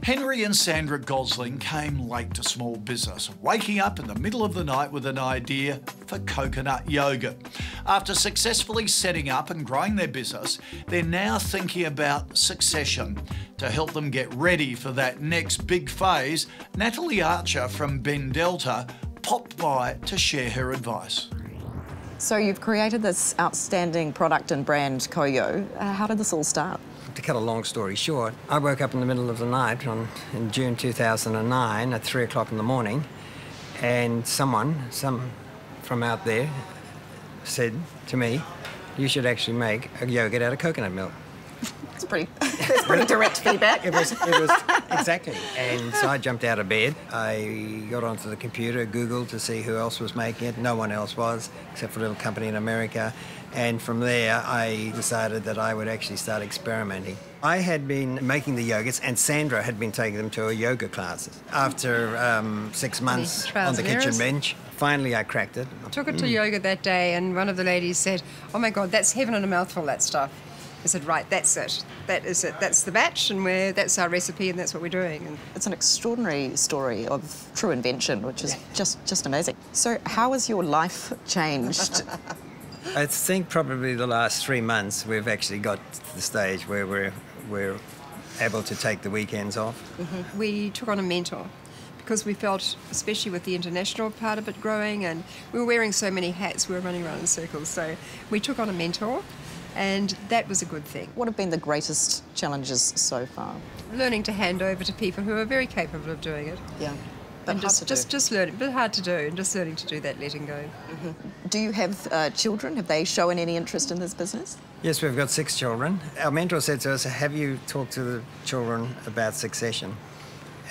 Henry and Sandra Gosling came late to small business, waking up in the middle of the night with an idea for coconut yogurt. After successfully setting up and growing their business, they're now thinking about succession. To help them get ready for that next big phase, Natalie Archer from Ben Delta popped by to share her advice. So you've created this outstanding product and brand, Koyo. How did this all start? To cut a long story short, I woke up in the middle of the night in June 2009 at 3 o'clock in the morning, and some from out there said to me, "You should actually make a yogurt out of coconut milk." That's pretty direct feedback. It was exactly. And so I jumped out of bed. I got onto the computer, Googled to see who else was making it. No one else was, except for a little company in America. And from there, I decided that I would actually start experimenting. I had been making the yogurts, and Sandra had been taking them to a yoga class. After 6 months on the kitchen bench, finally I cracked it. Took it to yoga that day, and one of the ladies said, "Oh my God, that's heaven in a mouthful, that stuff." I said, "Right, that's it. That is it. That's the batch, and that's our recipe, and that's what we're doing." And it's an extraordinary story of true invention, which is just amazing. So how has your life changed? I think probably the last 3 months we've actually got to the stage where we're able to take the weekends off. Mm-hmm. We took on a mentor because we felt, especially with the international part of it growing, and we were wearing so many hats, we were running around in circles. So we took on a mentor, and that was a good thing. What have been the greatest challenges so far? Learning to hand over to people who are very capable of doing it. Yeah. And just learning, but hard to do, and just learning to do that, letting go. Mm-hmm. Do you have children? Have they shown any interest in this business? Yes, we've got 6 children. Our mentor said to us, "Have you talked to the children about succession?"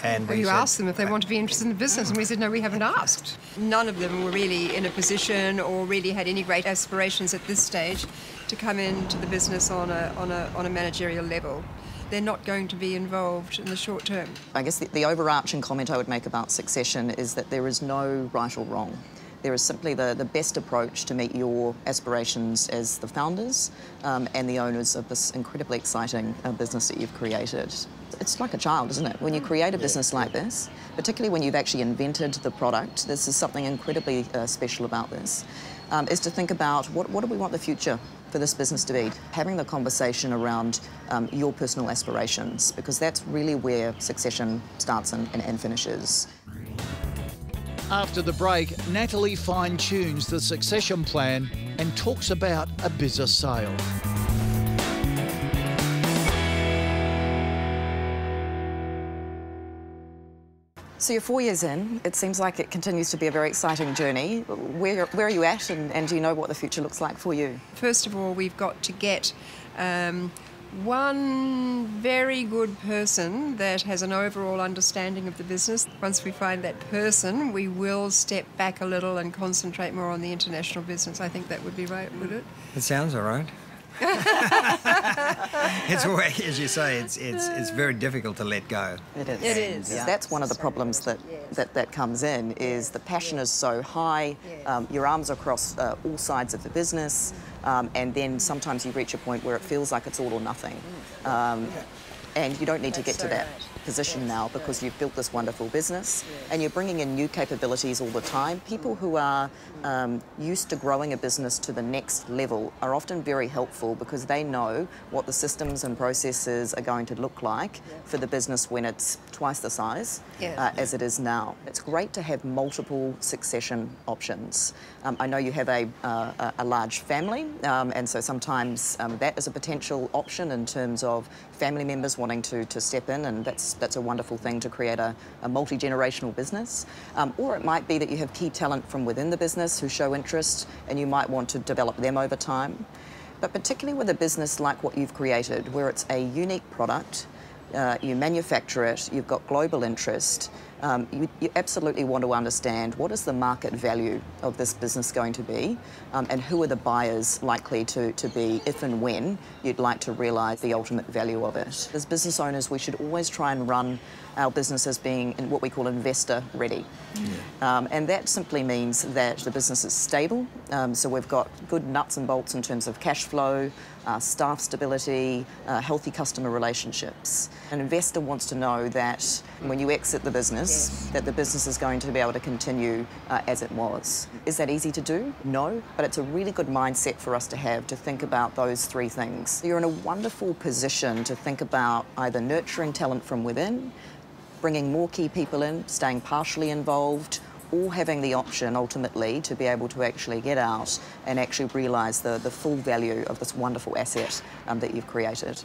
And you asked them if they want to be interested in the business, and we said, "No, we haven't asked." None of them were really in a position or really had any great aspirations at this stage to come into the business on a managerial level. They're not going to be involved in the short term. I guess the overarching comment I would make about succession is that there is no right or wrong. There is simply the best approach to meet your aspirations as the founders and the owners of this incredibly exciting business that you've created. It's like a child, isn't it? When you create a business like this, particularly when you've actually invented the product, this is something incredibly special about this, is to think about what do we want the future for this business to be? Having the conversation around your personal aspirations, because that's really where succession starts and finishes. After the break, Natalie fine-tunes the succession plan and talks about a business sale. So you're 4 years in. It seems like it continues to be a very exciting journey. Where are you at, and do you know what the future looks like for you? First of all, we've got to get one very good person that has an overall understanding of the business. Once we find that person, we will step back a little and concentrate more on the international business. I think that would be right, would it? It sounds all right. It's always, as you say, it's very difficult to let go. It is. It is. Yeah. That's one of the problems that comes in, is the passion is so high, your arms are across all sides of the business, and then sometimes you reach a point where it feels like it's all or nothing. And you don't need to get to that position now, because you've built this wonderful business and you're bringing in new capabilities all the time. People who are used to growing a business to the next level are often very helpful, because they know what the systems and processes are going to look like for the business when it's twice the size as it is now. It's great to have multiple succession options. I know you have a large family, and so sometimes that is a potential option in terms of family members wanting to step in, and that's a wonderful thing to create a multi-generational business. Or it might be that you have key talent from within the business who show interest, and you might want to develop them over time. But particularly with a business like what you've created, where it's a unique product, you manufacture it, you've got global interest, you absolutely want to understand what is the market value of this business going to be, and who are the buyers likely to be if and when you'd like to realise the ultimate value of it. As business owners, we should always try and run our business as being in what we call investor ready. And that simply means that the business is stable, so we've got good nuts and bolts in terms of cash flow, staff stability, healthy customer relationships. An investor wants to know that when you exit the business, that the business is going to be able to continue as it was. Is that easy to do? No, but it's a really good mindset for us to have, to think about those three things. You're in a wonderful position to think about either nurturing talent from within, bringing more key people in, staying partially involved, or having the option ultimately to be able to actually get out and actually realise the full value of this wonderful asset that you've created.